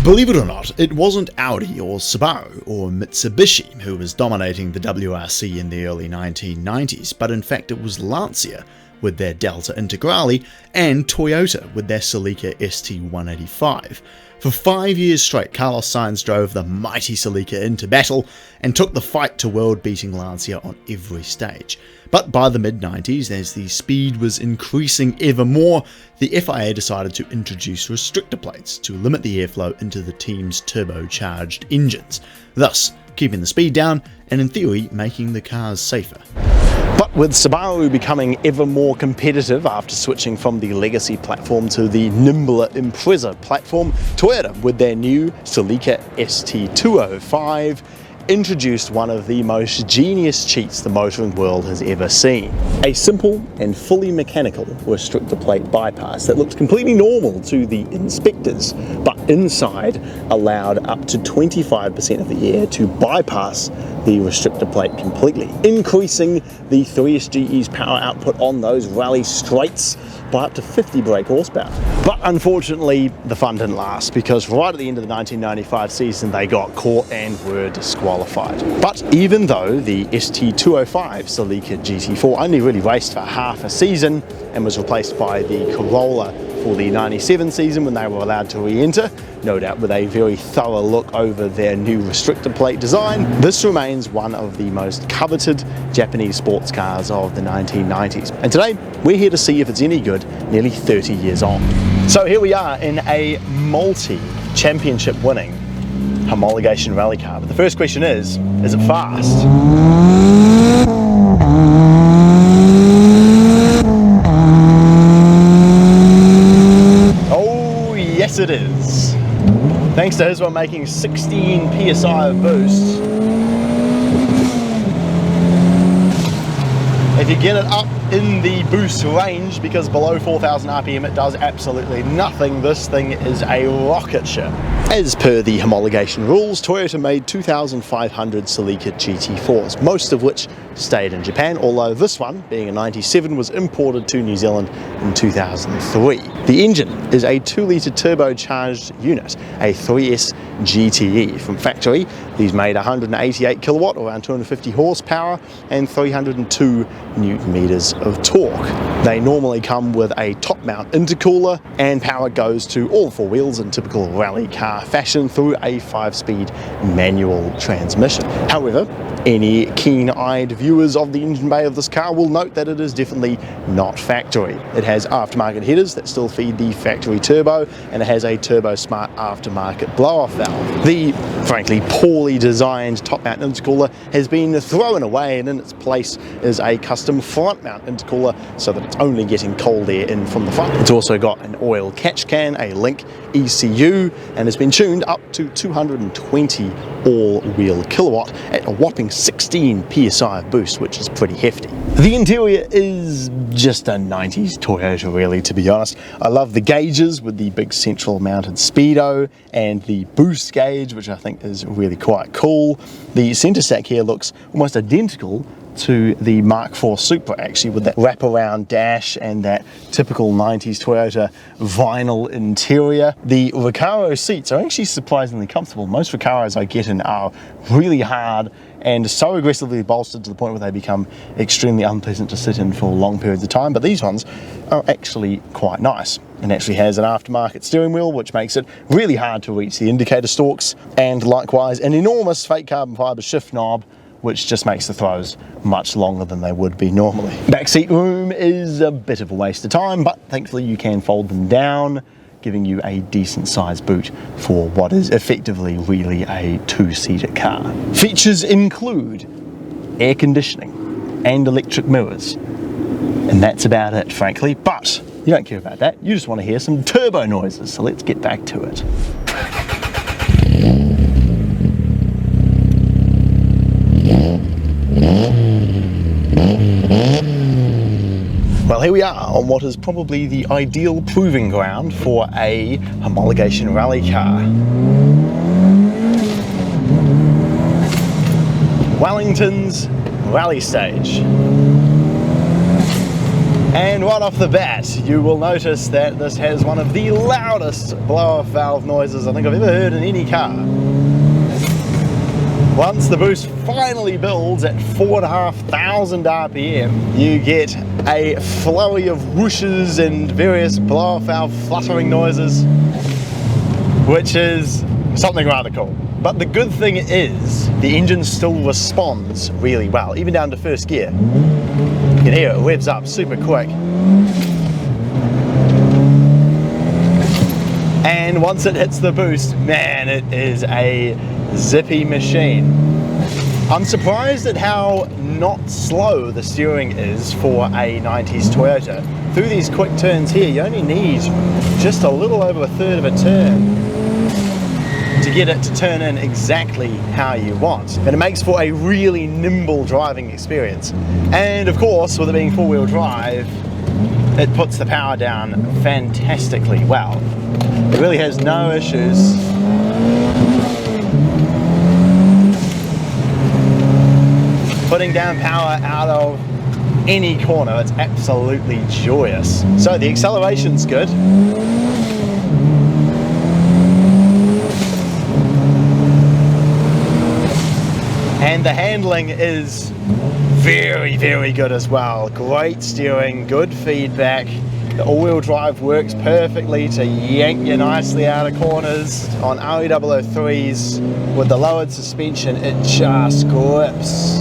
Believe it or not, it wasn't Audi or Subaru or Mitsubishi who was dominating the WRC in the early 1990s, but in fact it was Lancia with their Delta Integrale and Toyota with their Celica ST185. For 5 years straight, Carlos Sainz drove the mighty Celica into battle and took the fight to world-beating Lancia on every stage. But by the mid-90s, as the speed was increasing ever more, the FIA decided to introduce restrictor plates to limit the airflow into the team's turbocharged engines, thus keeping the speed down and in theory making the cars safer. But with Subaru becoming ever more competitive after switching from the legacy platform to the nimbler Impreza platform, Toyota with their new Celica ST205 introduced one of the most genius cheats the motoring world has ever seen. A simple and fully mechanical restrictor plate bypass that looked completely normal to the inspectors, but inside allowed up to 25% of the air to bypass the restrictor plate completely, increasing the 3SGE's power output on those rally straights by up to 50 brake horsepower. But unfortunately, the fun didn't last, because right at the end of the 1995 season, they got caught and were disqualified. But even though the ST205 Celica GT-Four only really raced for half a season and was replaced by the Corolla for the 97 season when they were allowed to re-enter, no doubt with a very thorough look over their new restrictor plate design, this remains one of the most coveted Japanese sports cars of the 1990s. And today, we're here to see if it's any good nearly 30 years on. So here we are in a multi-championship winning homologation rally car. But the first question is it fast? Oh, yes it is. Thanks to his one making 16 psi of boost. If you get it up in the boost range, because below 4,000 RPM it does absolutely nothing, this thing is a rocket ship. As per the homologation rules, Toyota made 2,500 Celica GT-Fours, most of which stayed in Japan, although this one, being a 97, was imported to New Zealand in 2003. The engine is a 2-litre turbocharged unit, a 3S GTE from factory. These made 188 kilowatt, around 250 horsepower, and 302 newton meters of torque. They normally come with a top mount intercooler, and power goes to all four wheels in typical rally car fashion through a 5-speed manual transmission. However, any keen-eyed viewers of the engine bay of this car will note that it is definitely not factory. It has aftermarket headers that still feed the factory turbo, and it has a Turbo Smart aftermarket blow-off valve. The frankly poorly designed top mount intercooler has been thrown away, and in its place is a custom front mount intercooler so that it's only getting cold air in from the front. It's also got an oil catch can, a Link ECU, and has been tuned up to 220 all-wheel kilowatt at a whopping 16 psi of boost, which is pretty hefty. The interior is just a 90s Toyota really, to be honest. I love the gauges with the big central mounted speedo and the boost gauge, which I think is really quite cool. The centre stack here looks almost identical to the Mark IV Supra, actually, with that wraparound dash and that typical 90s Toyota vinyl interior. The Recaro seats are actually surprisingly comfortable. Most Recaros I get in are really hard and so aggressively bolstered to the point where they become extremely unpleasant to sit in for long periods of time, but these ones are actually quite nice. It actually has an aftermarket steering wheel, which makes it really hard to reach the indicator stalks, and likewise an enormous fake carbon fibre shift knob, which just makes the throws much longer than they would be normally. Backseat room is a bit of a waste of time, but thankfully you can fold them down, giving you a decent sized boot for what is effectively really a 2-seater car. Features include air conditioning and electric mirrors, and that's about it, frankly, but you don't care about that. You just want to hear some turbo noises, so let's get back to it. Well, here we are on what is probably the ideal proving ground for a homologation rally car. Wellington's rally stage. And right off the bat, you will notice that this has one of the loudest blow-off valve noises I think I've ever heard in any car. Once the boost finally builds at 4,500 RPM, you get a flurry of whooshes and various blow-off valve fluttering noises, which is something rather cool. But the good thing is, the engine still responds really well, even down to first gear. You can hear it revs up super quick. And once it hits the boost, man, it is a zippy machine. I'm surprised at how not slow the steering is for a 90s Toyota. Through these quick turns here, you only need just a little over a third of a turn to get it to turn in exactly how you want. And it makes for a really nimble driving experience. And of course, with it being four-wheel drive, it puts the power down fantastically well. It really has no issues putting down power out of any corner. It's absolutely joyous. So the acceleration's good. And the handling is very, very good as well. Great steering, good feedback. The all-wheel drive works perfectly to yank you nicely out of corners. On RE003s, with the lowered suspension, it just grips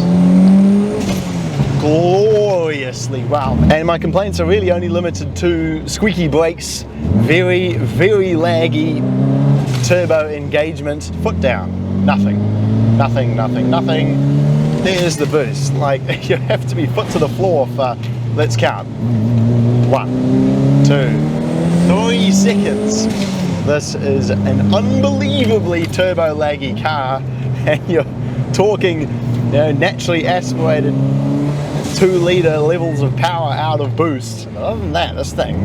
gloriously well. And my complaints are really only limited to squeaky brakes, very, very laggy turbo engagement, foot down, nothing. Nothing, nothing, nothing. There's the boost. Like, you have to be foot to the floor for, let's count. 1, 2, 3 seconds. This is an unbelievably turbo laggy car, and you're talking, you know, naturally aspirated 2-litre levels of power out of boost. But other than that, this thing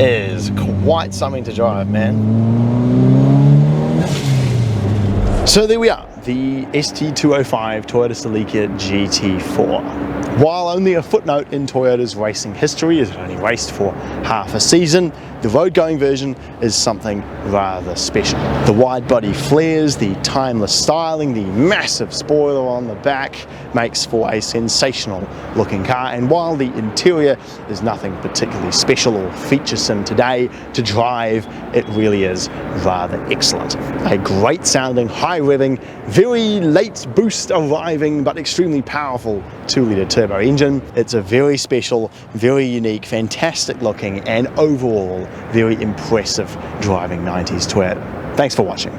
is quite something to drive, man. So there we are, the ST205 Toyota Celica GT-Four. While only a footnote in Toyota's racing history, as it only raced for half a season, the road-going version is something rather special. The wide body flares, the timeless styling, the massive spoiler on the back makes for a sensational looking car, and while the interior is nothing particularly special or featuresome today, to drive it really is rather excellent. A great sounding, high revving, very late boost arriving but extremely powerful 2-litre turbo engine. It's a very special, very unique, fantastic looking and overall very impressive driving 90s Toyota. Thanks for watching.